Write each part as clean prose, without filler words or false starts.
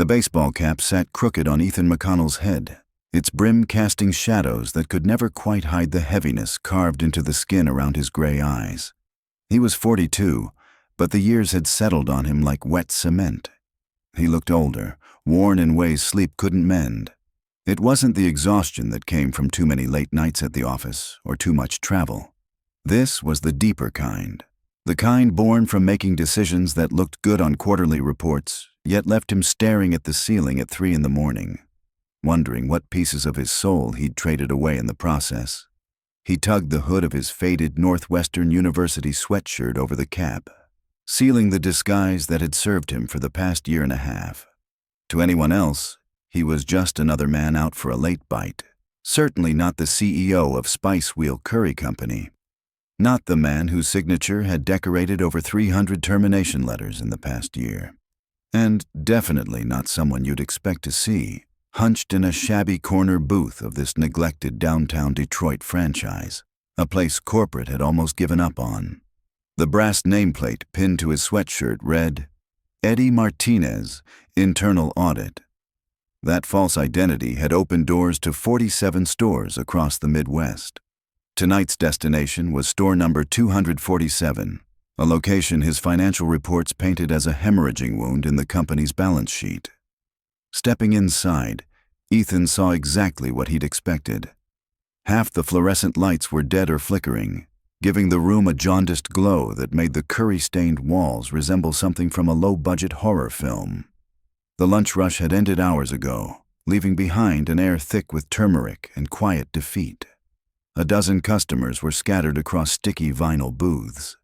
The baseball cap sat crooked on Ethan McConnell's head, its brim casting shadows that could never quite hide the heaviness carved into the skin around his gray eyes. He was 42, but the years had settled on him like wet cement. He looked older, worn in ways sleep couldn't mend. It wasn't the exhaustion that came from too many late nights at the office or too much travel. This was the deeper kind. The kind born from making decisions that looked good on quarterly reports, yet left him staring at the ceiling at 3 in the morning, wondering what pieces of his soul he'd traded away in the process. He tugged the hood of his faded Northwestern University sweatshirt over the cap, sealing the disguise that had served him for the past year and a half. To anyone else, he was just another man out for a late bite. Certainly not the CEO of Spice Wheel Curry Company. Not the man whose signature had decorated over 300 termination letters in the past year. And definitely not someone you'd expect to see, hunched in a shabby corner booth of this neglected downtown Detroit franchise, a place corporate had almost given up on. The brass nameplate pinned to his sweatshirt read, Eddie Martinez, Internal Audit. That false identity had opened doors to 47 stores across the Midwest. Tonight's destination was store number 247, a location his financial reports painted as a hemorrhaging wound in the company's balance sheet. Stepping inside, Ethan saw exactly what he'd expected. Half the fluorescent lights were dead or flickering, giving the room a jaundiced glow that made the curry-stained walls resemble something from a low-budget horror film. The lunch rush had ended hours ago, leaving behind an air thick with turmeric and quiet defeat. A dozen customers were scattered across sticky vinyl booths.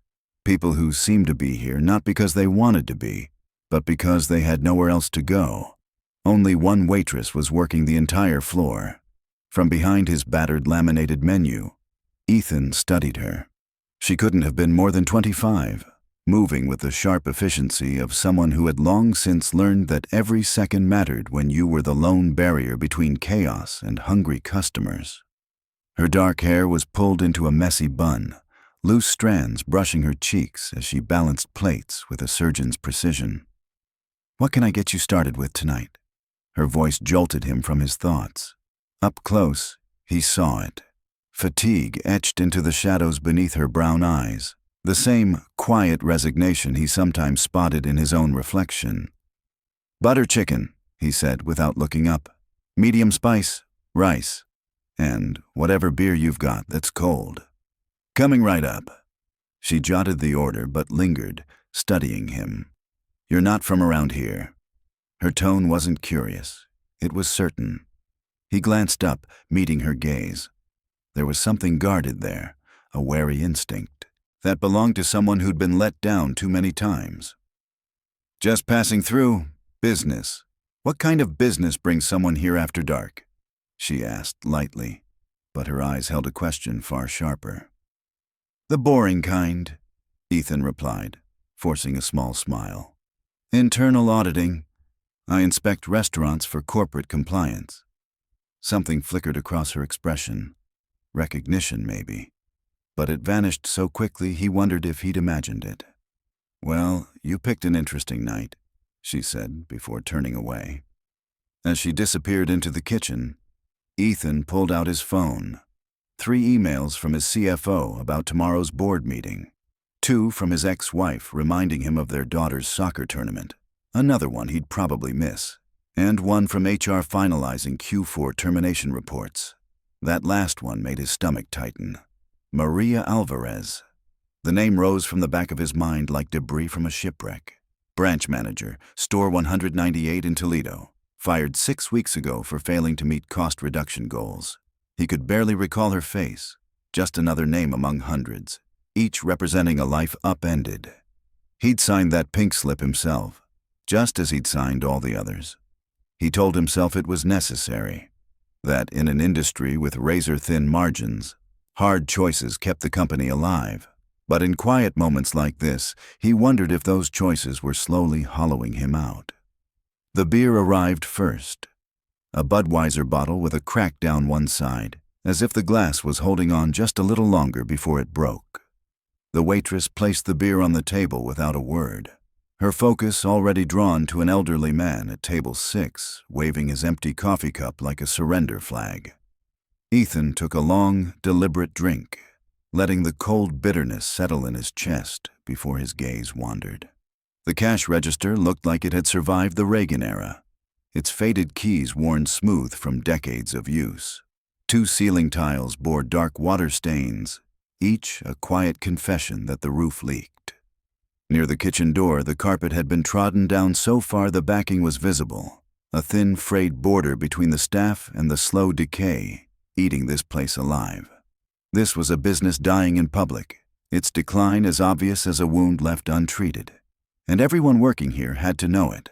People who seemed to be here not because they wanted to be, but because they had nowhere else to go. Only one waitress was working the entire floor. From behind his battered laminated menu, Ethan studied her. She couldn't have been more than 25, moving with the sharp efficiency of someone who had long since learned that every second mattered when you were the lone barrier between chaos and hungry customers. Her dark hair was pulled into a messy bun, loose strands brushing her cheeks as she balanced plates with a surgeon's precision. "What can I get you started with tonight?" Her voice jolted him from his thoughts. Up close, he saw it. Fatigue etched into the shadows beneath her brown eyes, the same quiet resignation he sometimes spotted in his own reflection. "Butter chicken," he said without looking up. "Medium spice, rice, and whatever beer you've got that's cold." "Coming right up." She jotted the order but lingered, studying him. "You're not from around here." Her tone wasn't curious. It was certain. He glanced up, meeting her gaze. There was something guarded there, a wary instinct, that belonged to someone who'd been let down too many times. "Just passing through. Business. What kind of business brings someone here after dark?" she asked lightly, but her eyes held a question far sharper. "The boring kind," Ethan replied, forcing a small smile. "Internal auditing. I inspect restaurants for corporate compliance." Something flickered across her expression. Recognition, maybe. But it vanished so quickly he wondered if he'd imagined it. "Well, you picked an interesting night," she said before turning away. As she disappeared into the kitchen, Ethan pulled out his phone. 3 emails from his CFO about tomorrow's board meeting. 2 from his ex-wife reminding him of their daughter's soccer tournament. Another one he'd probably miss. And 1 from HR finalizing Q4 termination reports. That last one made his stomach tighten. Maria Alvarez. The name rose from the back of his mind like debris from a shipwreck. Branch manager, store 198 in Toledo. Fired 6 weeks ago for failing to meet cost reduction goals. He could barely recall her face, just another name among hundreds, each representing a life upended. He'd signed that pink slip himself, just as he'd signed all the others. He told himself it was necessary, that in an industry with razor-thin margins, hard choices kept the company alive. But in quiet moments like this, he wondered if those choices were slowly hollowing him out. The beer arrived first. A Budweiser bottle with a crack down one side, as if the glass was holding on just a little longer before it broke. The waitress placed the beer on the table without a word. her focus already drawn to an elderly man at table 6, waving his empty coffee cup like a surrender flag. Ethan took a long, deliberate drink, letting the cold bitterness settle in his chest before his gaze wandered. The cash register looked like it had survived the Reagan era, its faded keys worn smooth from decades of use. 2 ceiling tiles bore dark water stains, each a quiet confession that the roof leaked. Near the kitchen door, the carpet had been trodden down so far the backing was visible, a thin, frayed border between the staff and the slow decay, eating this place alive. This was a business dying in public, its decline as obvious as a wound left untreated. And everyone working here had to know it.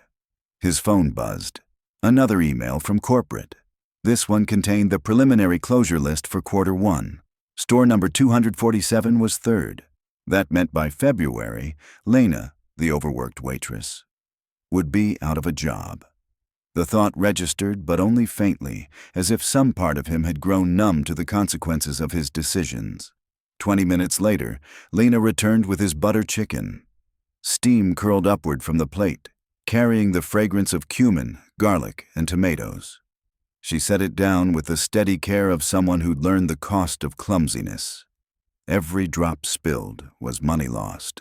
His phone buzzed. Another email from corporate. This one contained the preliminary closure list for Q1. Store number 247 was third. That meant by February, Lena, the overworked waitress, would be out of a job. The thought registered, but only faintly, as if some part of him had grown numb to the consequences of his decisions. 20 minutes later, Lena returned with his butter chicken. Steam curled upward from the plate, carrying the fragrance of cumin, garlic, and tomatoes. She set it down with the steady care of someone who'd learned the cost of clumsiness. Every drop spilled was money lost.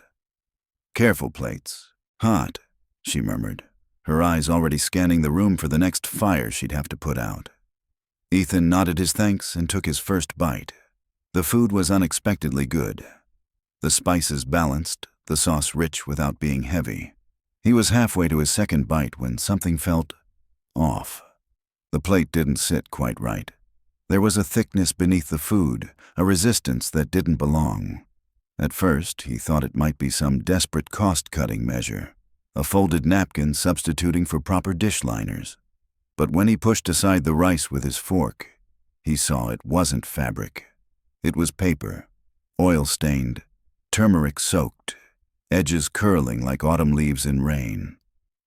"Careful, plates. Hot," she murmured, her eyes already scanning the room for the next fire she'd have to put out. Ethan nodded his thanks and took his first bite. The food was unexpectedly good. The spices balanced, the sauce rich without being heavy. He was halfway to his second bite when something felt off. The plate didn't sit quite right. There was a thickness beneath the food, a resistance that didn't belong. At first, he thought it might be some desperate cost-cutting measure, a folded napkin substituting for proper dish liners. But when he pushed aside the rice with his fork, he saw it wasn't fabric. It was paper, oil-stained, turmeric-soaked, edges curling like autumn leaves in rain.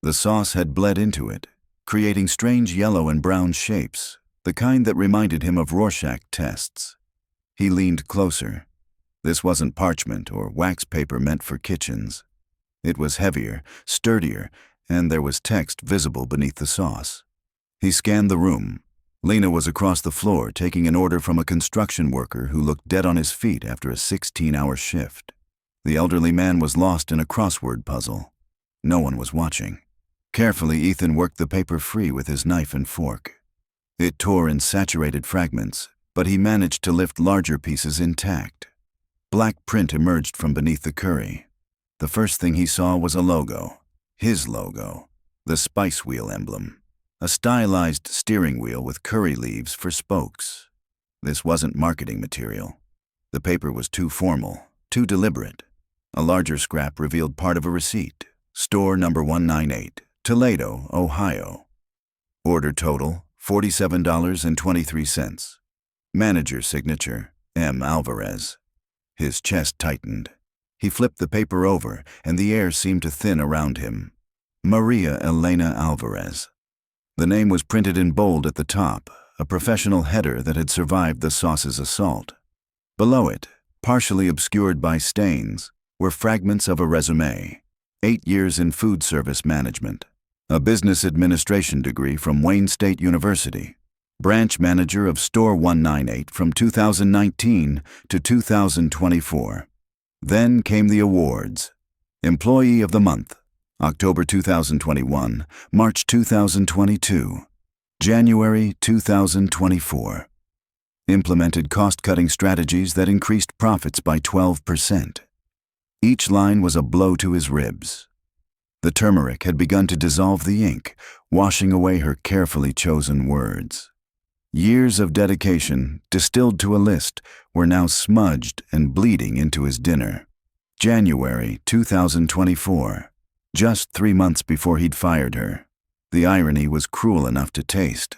The sauce had bled into it, creating strange yellow and brown shapes, the kind that reminded him of Rorschach tests. He leaned closer. This wasn't parchment or wax paper meant for kitchens. It was heavier, sturdier, and there was text visible beneath the sauce. He scanned the room. Lena was across the floor taking an order from a construction worker who looked dead on his feet after a 16-hour shift. The elderly man was lost in a crossword puzzle. No one was watching. Carefully, Ethan worked the paper free with his knife and fork. It tore in saturated fragments, but he managed to lift larger pieces intact. Black print emerged from beneath the curry. The first thing he saw was a logo. His logo. The spice wheel emblem. A stylized steering wheel with curry leaves for spokes. This wasn't marketing material. The paper was too formal, too deliberate. A larger scrap revealed part of a receipt. Store number 198, Toledo, Ohio. Order total, $47.23. Manager signature, M. Alvarez. His chest tightened. He flipped the paper over, and the air seemed to thin around him. Maria Elena Alvarez. The name was printed in bold at the top, a professional header that had survived the sauce's assault. Below it, partially obscured by stains, were fragments of a resume. 8 years in food service management. A business administration degree from Wayne State University. Branch manager of Store 198 from 2019 to 2024. Then came the awards. Employee of the Month, October 2021, March 2022, January 2024. Implemented cost-cutting strategies that increased profits by 12%. Each line was a blow to his ribs. The turmeric had begun to dissolve the ink, washing away her carefully chosen words. Years of dedication, distilled to a list, were now smudged and bleeding into his dinner. January 2024, just 3 months before he'd fired her. The irony was cruel enough to taste.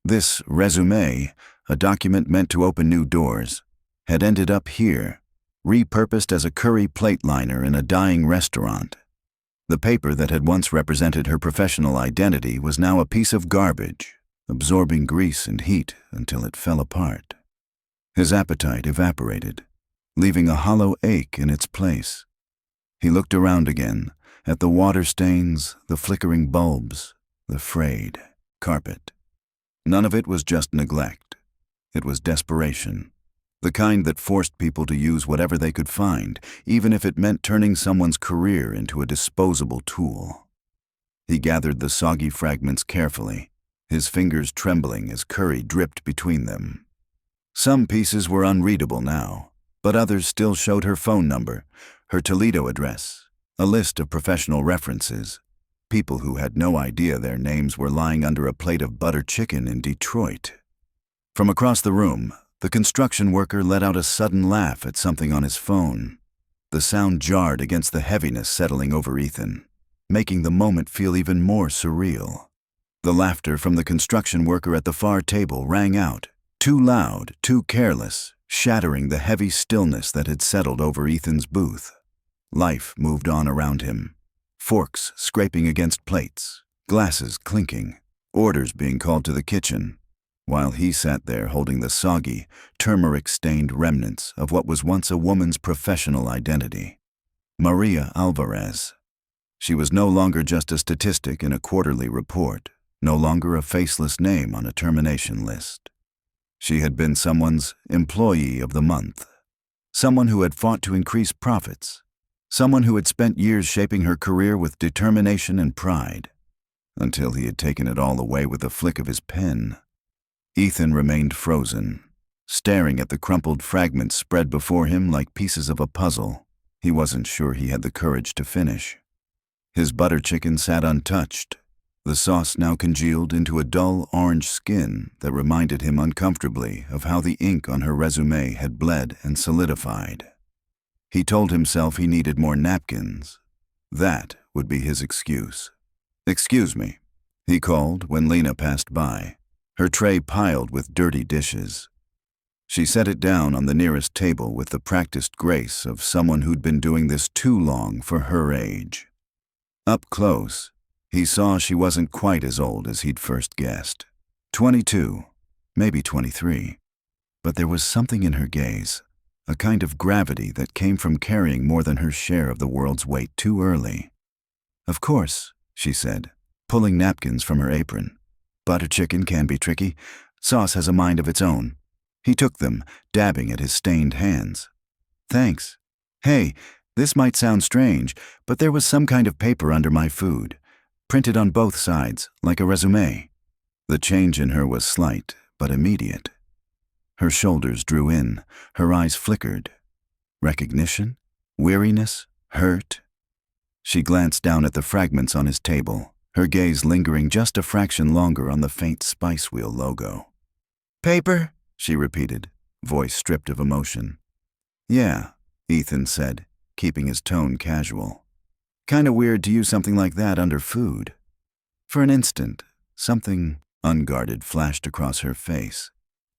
This résumé, a document meant to open new doors, had ended up here, repurposed as a curry plate liner in a dying restaurant. The paper that had once represented her professional identity was now a piece of garbage, absorbing grease and heat until it fell apart. His appetite evaporated, leaving a hollow ache in its place. He looked around again, at the water stains, the flickering bulbs, the frayed carpet. None of it was just neglect. It was desperation. The kind that forced people to use whatever they could find, even if it meant turning someone's career into a disposable tool. He gathered the soggy fragments carefully, his fingers trembling as curry dripped between them. Some pieces were unreadable now, but others still showed her phone number, her Toledo address, a list of professional references, people who had no idea their names were lying under a plate of butter chicken in Detroit. From across the room, the construction worker let out a sudden laugh at something on his phone. The sound jarred against the heaviness settling over Ethan, making the moment feel even more surreal. The laughter from the construction worker at the far table rang out, too loud, too careless, shattering the heavy stillness that had settled over Ethan's booth. Life moved on around him. Forks scraping against plates, glasses clinking, orders being called to the kitchen, while he sat there holding the soggy, turmeric-stained remnants of what was once a woman's professional identity. Maria Alvarez. She was no longer just a statistic in a quarterly report, no longer a faceless name on a termination list. She had been someone's employee of the month, someone who had fought to increase profits, someone who had spent years shaping her career with determination and pride, until he had taken it all away with a flick of his pen. Ethan remained frozen, staring at the crumpled fragments spread before him like pieces of a puzzle he wasn't sure he had the courage to finish. His butter chicken sat untouched, the sauce now congealed into a dull orange skin that reminded him uncomfortably of how the ink on her resume had bled and solidified. He told himself he needed more napkins. That would be his excuse. "Excuse me," he called when Lena passed by, her tray piled with dirty dishes. She set it down on the nearest table with the practiced grace of someone who'd been doing this too long for her age. Up close, he saw she wasn't quite as old as he'd first guessed. 22, maybe 23. But there was something in her gaze, a kind of gravity that came from carrying more than her share of the world's weight too early. "Of course," she said, pulling napkins from her apron. "Butter chicken can be tricky. Sauce has a mind of its own." He took them, dabbing at his stained hands. "Thanks. Hey, this might sound strange, but there was some kind of paper under my food, printed on both sides, like a resume." The change in her was slight, but immediate. Her shoulders drew in, her eyes flickered. Recognition? Weariness? Hurt? She glanced down at the fragments on his table, her gaze lingering just a fraction longer on the faint Spice Wheel logo. "Paper?" she repeated, voice stripped of emotion. "Yeah," Ethan said, keeping his tone casual. "Kinda weird to use something like that under food." For an instant, something unguarded flashed across her face.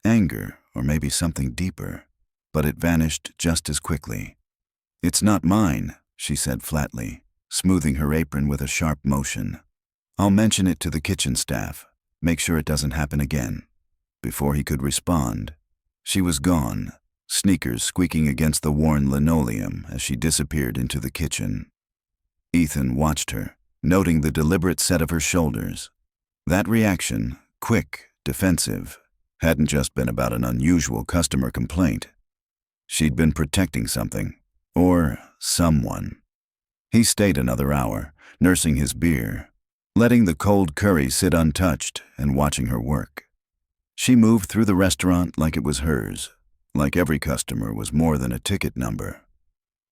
Anger, or maybe something deeper, but it vanished just as quickly. "It's not mine," she said flatly, smoothing her apron with a sharp motion. "I'll mention it to the kitchen staff. Make sure it doesn't happen again." Before he could respond, she was gone, sneakers squeaking against the worn linoleum as she disappeared into the kitchen. Ethan watched her, noting the deliberate set of her shoulders. That reaction, quick, defensive, hadn't just been about an unusual customer complaint. She'd been protecting something, or someone. He stayed another hour, nursing his beer, letting the cold curry sit untouched and watching her work. She moved through the restaurant like it was hers, like every customer was more than a ticket number.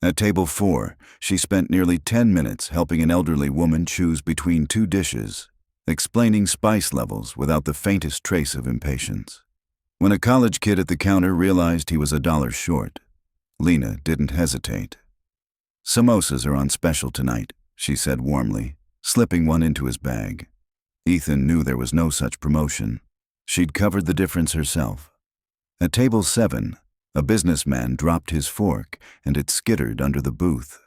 At table 4, she spent nearly 10 minutes helping an elderly woman choose between 2 dishes, explaining spice levels without the faintest trace of impatience. When a college kid at the counter realized he was $1 short, Lena didn't hesitate. "Samosas are on special tonight," she said warmly, slipping one into his bag. Ethan knew there was no such promotion. She'd covered the difference herself. At table 7, a businessman dropped his fork and it skittered under the booth.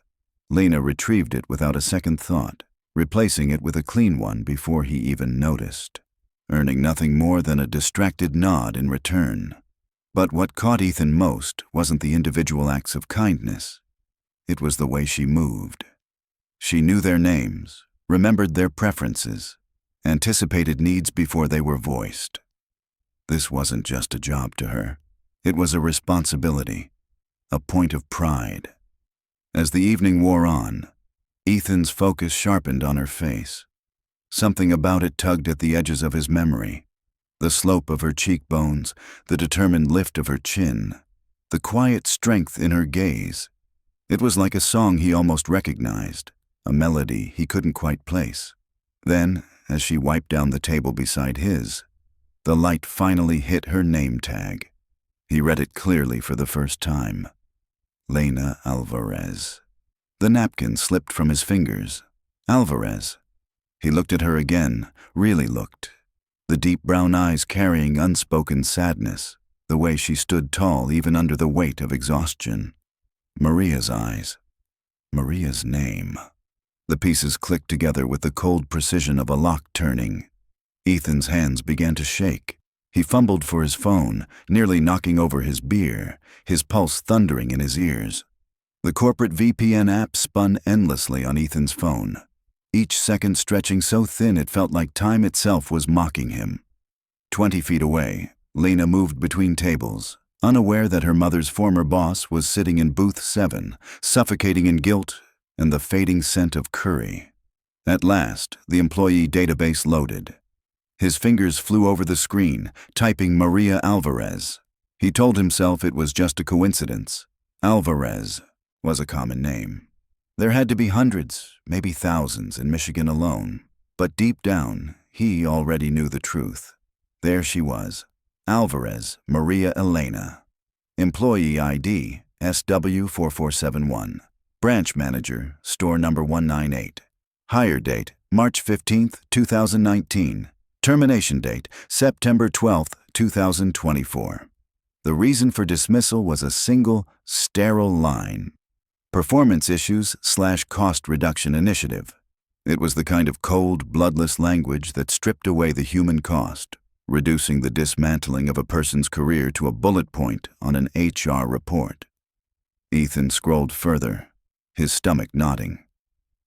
Lena retrieved it without a second thought, replacing it with a clean one before he even noticed, earning nothing more than a distracted nod in return. But what caught Ethan most wasn't the individual acts of kindness. It was the way she moved. She knew their names, remembered their preferences, anticipated needs before they were voiced. This wasn't just a job to her. It was a responsibility, a point of pride. As the evening wore on, Ethan's focus sharpened on her face. Something about it tugged at the edges of his memory. The slope of her cheekbones, the determined lift of her chin, the quiet strength in her gaze. It was like a song he almost recognized, a melody he couldn't quite place. Then, as she wiped down the table beside his, the light finally hit her name tag. He read it clearly for the first time. Lena Alvarez. The napkin slipped from his fingers. Alvarez. He looked at her again, really looked. The deep brown eyes carrying unspoken sadness, the way she stood tall even under the weight of exhaustion. Maria's eyes. Maria's name. The pieces clicked together with the cold precision of a lock turning. Ethan's hands began to shake. He fumbled for his phone, nearly knocking over his beer, his pulse thundering in his ears. The corporate VPN app spun endlessly on Ethan's phone, each second stretching so thin it felt like time itself was mocking him. 20 feet away, Lena moved between tables, unaware that her mother's former boss was sitting in booth 7, suffocating in guilt and the fading scent of curry. At last, the employee database loaded. His fingers flew over the screen, typing Maria Alvarez. He told himself it was just a coincidence. Alvarez was a common name. There had to be hundreds, maybe thousands in Michigan alone. But deep down, he already knew the truth. There she was, Alvarez Maria Elena. Employee ID, SW4471. Branch Manager, Store Number 198. Hire date, March 15, 2019. Termination date, September 12, 2024. The reason for dismissal was a single, sterile line. Performance issues/cost reduction initiative. It was the kind of cold, bloodless language that stripped away the human cost, reducing the dismantling of a person's career to a bullet point on an HR report. Ethan scrolled further, his stomach knotting.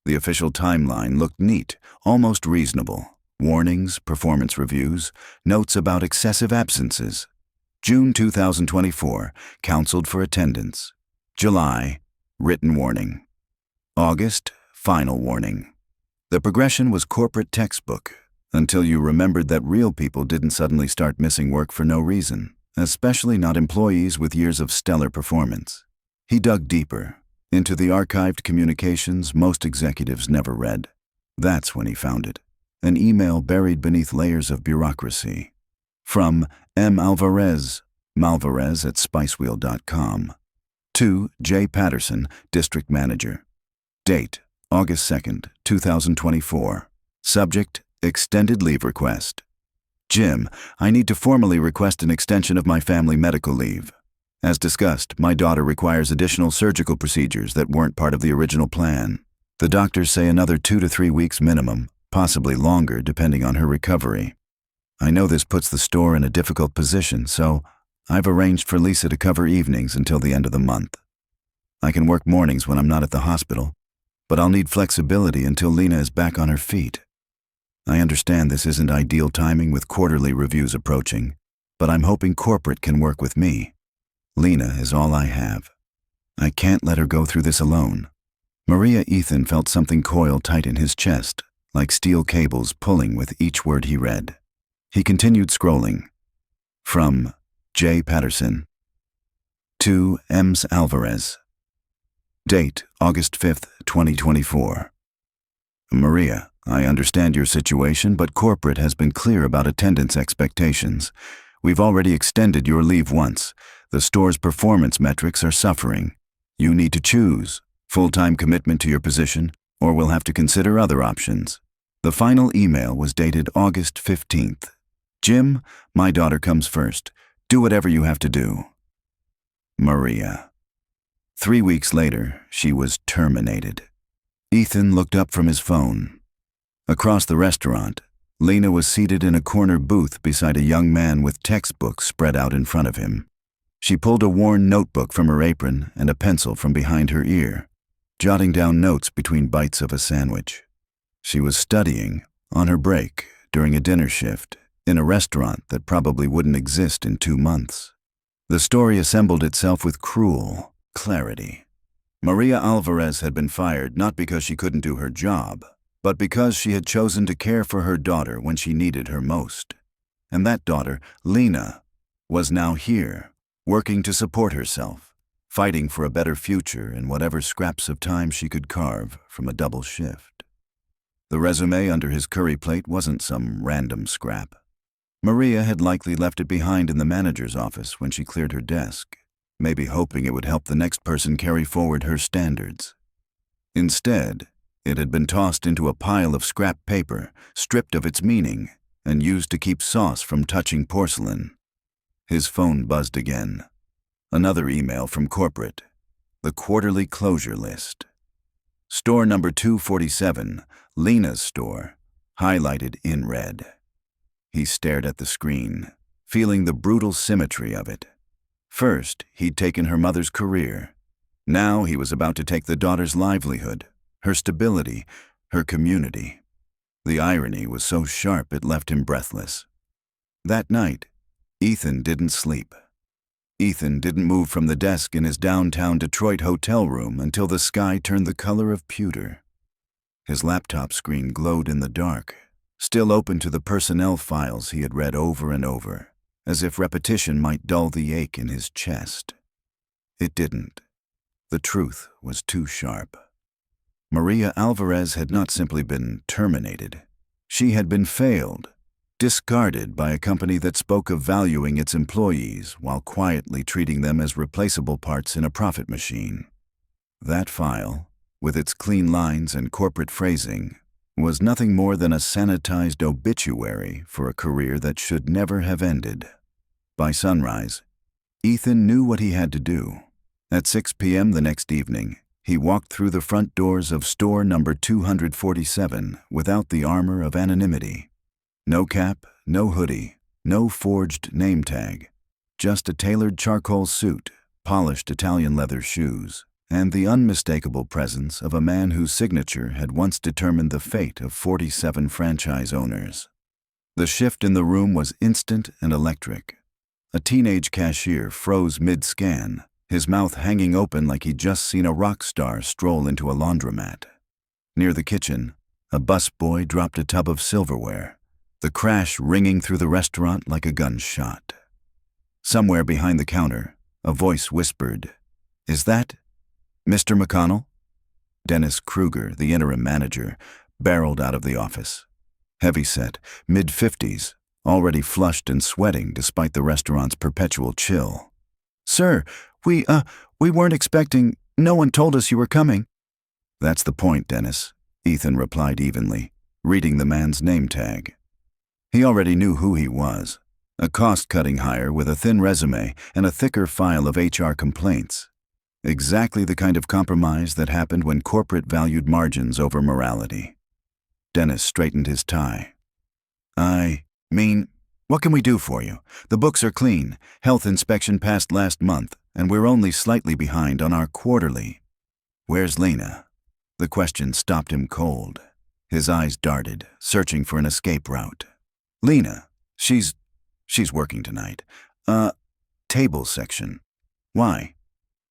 The official timeline looked neat, almost reasonable. Warnings, performance reviews, notes about excessive absences. June 2024, counseled for attendance. July, written warning. August, final warning. The progression was corporate textbook, until you remembered that real people didn't suddenly start missing work for no reason, especially not employees with years of stellar performance. He dug deeper, into the archived communications most executives never read. That's when he found it. An email buried beneath layers of bureaucracy. From M. Alvarez, malvarez@spicewheel.com. To J. Patterson, District Manager. Date, August 2nd, 2024. Subject, extended leave request. Jim, I need to formally request an extension of my family medical leave. As discussed, my daughter requires additional surgical procedures that weren't part of the original plan. The doctors say another 2 to 3 weeks minimum, possibly longer depending on her recovery. I know this puts the store in a difficult position, so I've arranged for Lisa to cover evenings until the end of the month. I can work mornings when I'm not at the hospital, but I'll need flexibility until Lena is back on her feet. I understand this isn't ideal timing with quarterly reviews approaching, but I'm hoping corporate can work with me. Lena is all I have. I can't let her go through this alone. Maria Ethan felt something coil tight in his chest, like steel cables pulling with each word he read. He continued scrolling. From J. Patterson. To Ms. Alvarez. Date, August 5th, 2024. Maria, I understand your situation, but corporate has been clear about attendance expectations. We've already extended your leave once. The store's performance metrics are suffering. You need to choose full-time commitment to your position, or we'll have to consider other options. The final email was dated August 15th. Jim, my daughter comes first. Do whatever you have to do. Maria. 3 weeks later, she was terminated. Ethan looked up from his phone. Across the restaurant, Lena was seated in a corner booth beside a young man with textbooks spread out in front of him. She pulled a worn notebook from her apron and a pencil from behind her ear. jotting down notes between bites of a sandwich. She was studying, on her break, during a dinner shift, in a restaurant that probably wouldn't exist in 2 months. The story assembled itself with cruel clarity. Maria Alvarez had been fired not because she couldn't do her job, but because she had chosen to care for her daughter when she needed her most. And that daughter, Lena, was now here, working to support herself, fighting for a better future in whatever scraps of time she could carve from a double shift. The resume under his curry plate wasn't some random scrap. Maria had likely left it behind in the manager's office when she cleared her desk, maybe hoping it would help the next person carry forward her standards. Instead, it had been tossed into a pile of scrap paper, stripped of its meaning, and used to keep sauce from touching porcelain. His phone buzzed again. Another email from corporate. The quarterly closure list. Store number 247, Lena's store, highlighted in red. He stared at the screen, feeling the brutal symmetry of it. First, he'd taken her mother's career. Now he was about to take the daughter's livelihood, her stability, her community. The irony was so sharp it left him breathless. That night, Ethan didn't sleep. Ethan didn't move from the desk in his downtown Detroit hotel room until the sky turned the color of pewter. His laptop screen glowed in the dark, still open to the personnel files he had read over and over, as if repetition might dull the ache in his chest. It didn't. The truth was too sharp. Maria Alvarez had not simply been terminated. She had been failed, discarded by a company that spoke of valuing its employees while quietly treating them as replaceable parts in a profit machine. That file, with its clean lines and corporate phrasing, was nothing more than a sanitized obituary for a career that should never have ended. By sunrise, Ethan knew what he had to do. At 6 p.m. the next evening, he walked through the front doors of store number 247 without the armor of anonymity. No cap, no hoodie, no forged name tag, just a tailored charcoal suit, polished Italian leather shoes, and the unmistakable presence of a man whose signature had once determined the fate of 47 franchise owners. The shift in the room was instant and electric. A teenage cashier froze mid-scan, his mouth hanging open like he'd just seen a rock star stroll into a laundromat. Near the kitchen, a busboy dropped a tub of silverware, the crash ringing through the restaurant like a gunshot. Somewhere behind the counter, a voice whispered, "Is that Mr. McConnell?" Dennis Kruger, the interim manager, barreled out of the office. Heavy-set, mid-50s, already flushed and sweating despite the restaurant's perpetual chill. "Sir, we weren't expecting. No one told us you were coming." "That's the point, Dennis," Ethan replied evenly, reading the man's name tag. He already knew who he was, a cost-cutting hire with a thin resume and a thicker file of HR complaints. Exactly the kind of compromise that happened when corporate valued margins over morality. Dennis straightened his tie. "I mean, what can we do for you? The books are clean, health inspection passed last month, and we're only slightly behind on our quarterly." "Where's Lena?" The question stopped him cold. His eyes darted, searching for an escape route. "Lena, she's working tonight. Table section. Why?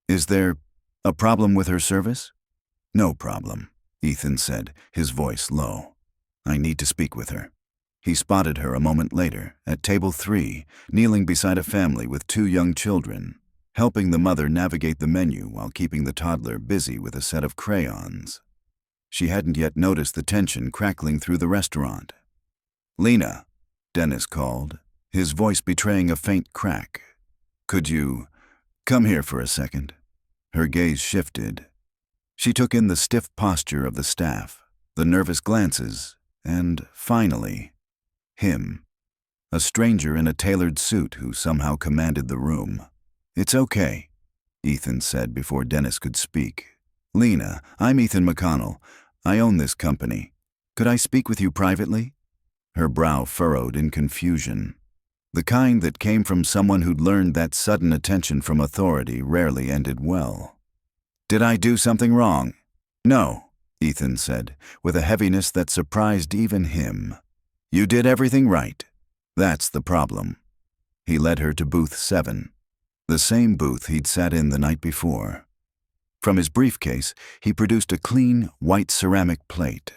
Is there a problem with her service?" "No problem," Ethan said, his voice low. "I need to speak with her." He spotted her a moment later, at table 3, kneeling beside a family with 2 young children, helping the mother navigate the menu while keeping the toddler busy with a set of crayons. She hadn't yet noticed the tension crackling through the restaurant. "Lena," Dennis called, his voice betraying a faint crack. "Could you come here for a second?" Her gaze shifted. She took in the stiff posture of the staff, the nervous glances, and, finally, him. A stranger in a tailored suit who somehow commanded the room. "It's okay," Ethan said before Dennis could speak. "Lena, I'm Ethan McConnell. I own this company. Could I speak with you privately?" Her brow furrowed in confusion. The kind that came from someone who'd learned that sudden attention from authority rarely ended well. "Did I do something wrong?" No, Ethan said, with a heaviness that surprised even him. You did everything right. That's the problem. He led her to booth 7, the same booth he'd sat in the night before. From his briefcase, he produced a clean, white ceramic plate.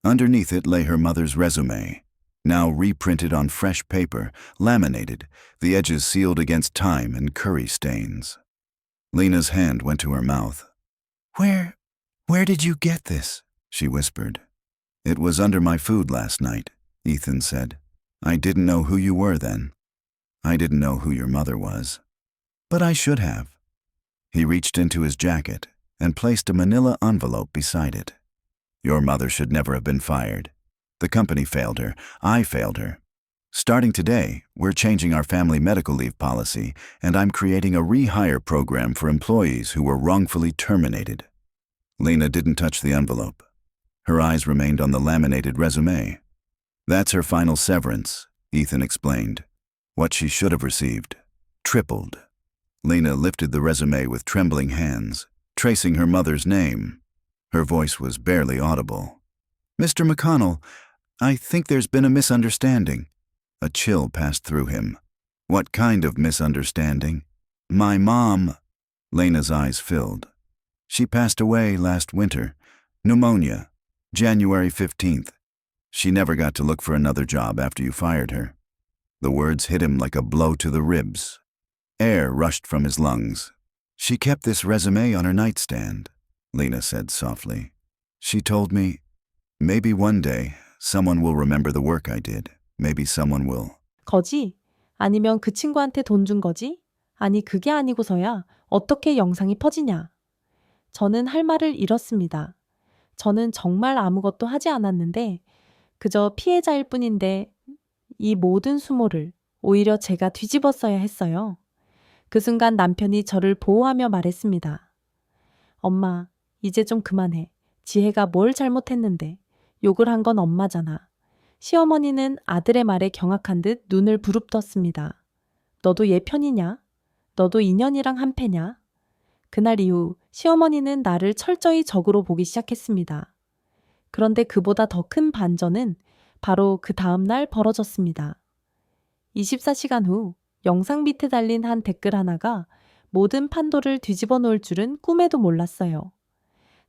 Underneath it lay her mother's resume, now reprinted on fresh paper, laminated, the edges sealed against time and curry stains. Lena's hand went to her mouth. Where did you get this? She whispered. It was under my food last night, Ethan said. I didn't know who you were then. I didn't know who your mother was. But I should have. He reached into his jacket and placed a manila envelope beside it. Your mother should never have been fired. The company failed her. I failed her. Starting today, we're changing our family medical leave policy, and I'm creating a rehire program for employees who were wrongfully terminated. Lena didn't touch the envelope. Her eyes remained on the laminated resume. That's her final severance, Ethan explained. What she should have received. Tripled. Lena lifted the resume with trembling hands, tracing her mother's name. Her voice was barely audible. Mr. McConnell, I think there's been a misunderstanding. A chill passed through him. What kind of misunderstanding? My mom. Lena's eyes filled. She passed away last winter. Pneumonia. January 15th. She never got to look for another job after you fired her. The words hit him like a blow to the ribs. Air rushed from his lungs. She kept this resume on her nightstand, Lena said softly. She told me, maybe one day someone will remember the work I did. Maybe someone will. 거지? 아니면 그 친구한테 돈 준 거지? 아니 그게 아니고서야 어떻게 영상이 퍼지냐? 저는 할 말을 잃었습니다. 저는 정말 아무것도 하지 않았는데 그저 피해자일 뿐인데 이 모든 수모를 오히려 제가 뒤집었어야 했어요. 그 순간 남편이 저를 보호하며 말했습니다. 엄마, 이제 좀 그만해. 지혜가 뭘 잘못했는데 욕을 한 건 엄마잖아. 시어머니는 아들의 말에 경악한 듯 눈을 부릅떴습니다. 너도 얘 편이냐? 너도 인연이랑 한패냐? 그날 이후 시어머니는 나를 철저히 적으로 보기 시작했습니다. 그런데 그보다 더 큰 반전은 바로 그 다음 날 벌어졌습니다. 24시간 후 영상 밑에 달린 한 댓글 하나가 모든 판도를 뒤집어 놓을 줄은 꿈에도 몰랐어요.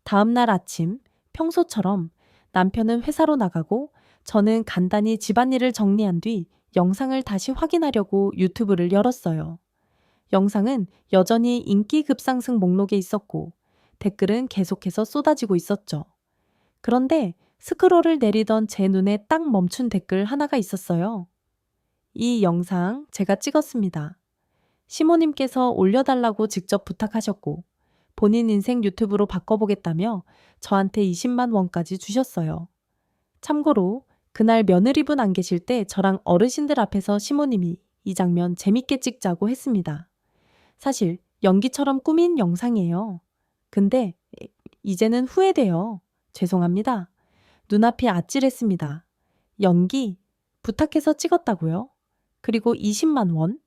다음 날 아침 평소처럼 남편은 회사로 나가고 저는 간단히 집안일을 정리한 뒤 영상을 다시 확인하려고 유튜브를 열었어요. 영상은 여전히 인기 급상승 목록에 있었고 댓글은 계속해서 쏟아지고 있었죠. 그런데 스크롤을 내리던 제 눈에 딱 멈춘 댓글 하나가 있었어요. 이 영상 제가 찍었습니다. 시모님께서 올려달라고 직접 부탁하셨고 본인 인생 유튜브로 바꿔보겠다며 저한테 20만 원까지 주셨어요. 참고로 그날 며느리분 안 계실 때 저랑 어르신들 앞에서 시모님이 이 장면 재밌게 찍자고 했습니다. 사실 연기처럼 꾸민 영상이에요. 근데 이제는 후회돼요. 죄송합니다. 눈앞이 아찔했습니다. 연기 부탁해서 찍었다고요? 그리고 20만 원?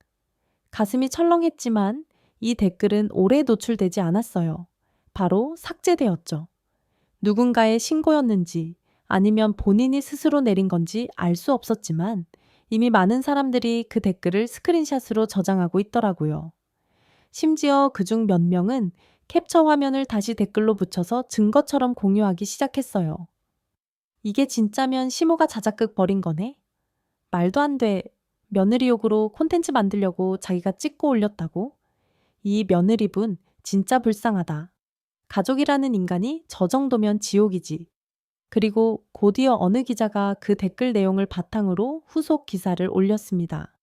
가슴이 철렁했지만 이 댓글은 오래 노출되지 않았어요. 바로 삭제되었죠. 누군가의 신고였는지 아니면 본인이 스스로 내린 건지 알 수 없었지만 이미 많은 사람들이 그 댓글을 스크린샷으로 저장하고 있더라고요. 심지어 그중 몇 명은 캡처 화면을 다시 댓글로 붙여서 증거처럼 공유하기 시작했어요. 이게 진짜면 시모가 자작극 벌인 거네? 말도 안 돼. 며느리 욕으로 콘텐츠 만들려고 자기가 찍고 올렸다고? 이 며느리분 진짜 불쌍하다. 가족이라는 인간이 저 정도면 지옥이지. 그리고 곧이어 어느 기자가 그 댓글 내용을 바탕으로 후속 기사를 올렸습니다.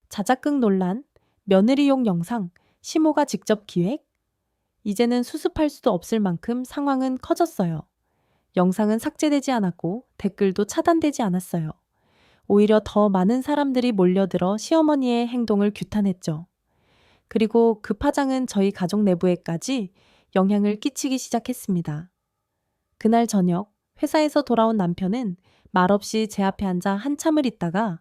자작극 논란, 며느리용 영상, 시모가 직접 기획? 이제는 수습할 수도 없을 만큼 상황은 커졌어요. 영상은 삭제되지 않았고 댓글도 차단되지 않았어요. 오히려 더 많은 사람들이 몰려들어 시어머니의 행동을 규탄했죠. 그리고 그 파장은 저희 가족 내부에까지 영향을 끼치기 시작했습니다. 그날 저녁 회사에서 돌아온 남편은 말없이 제 앞에 앉아 한참을 있다가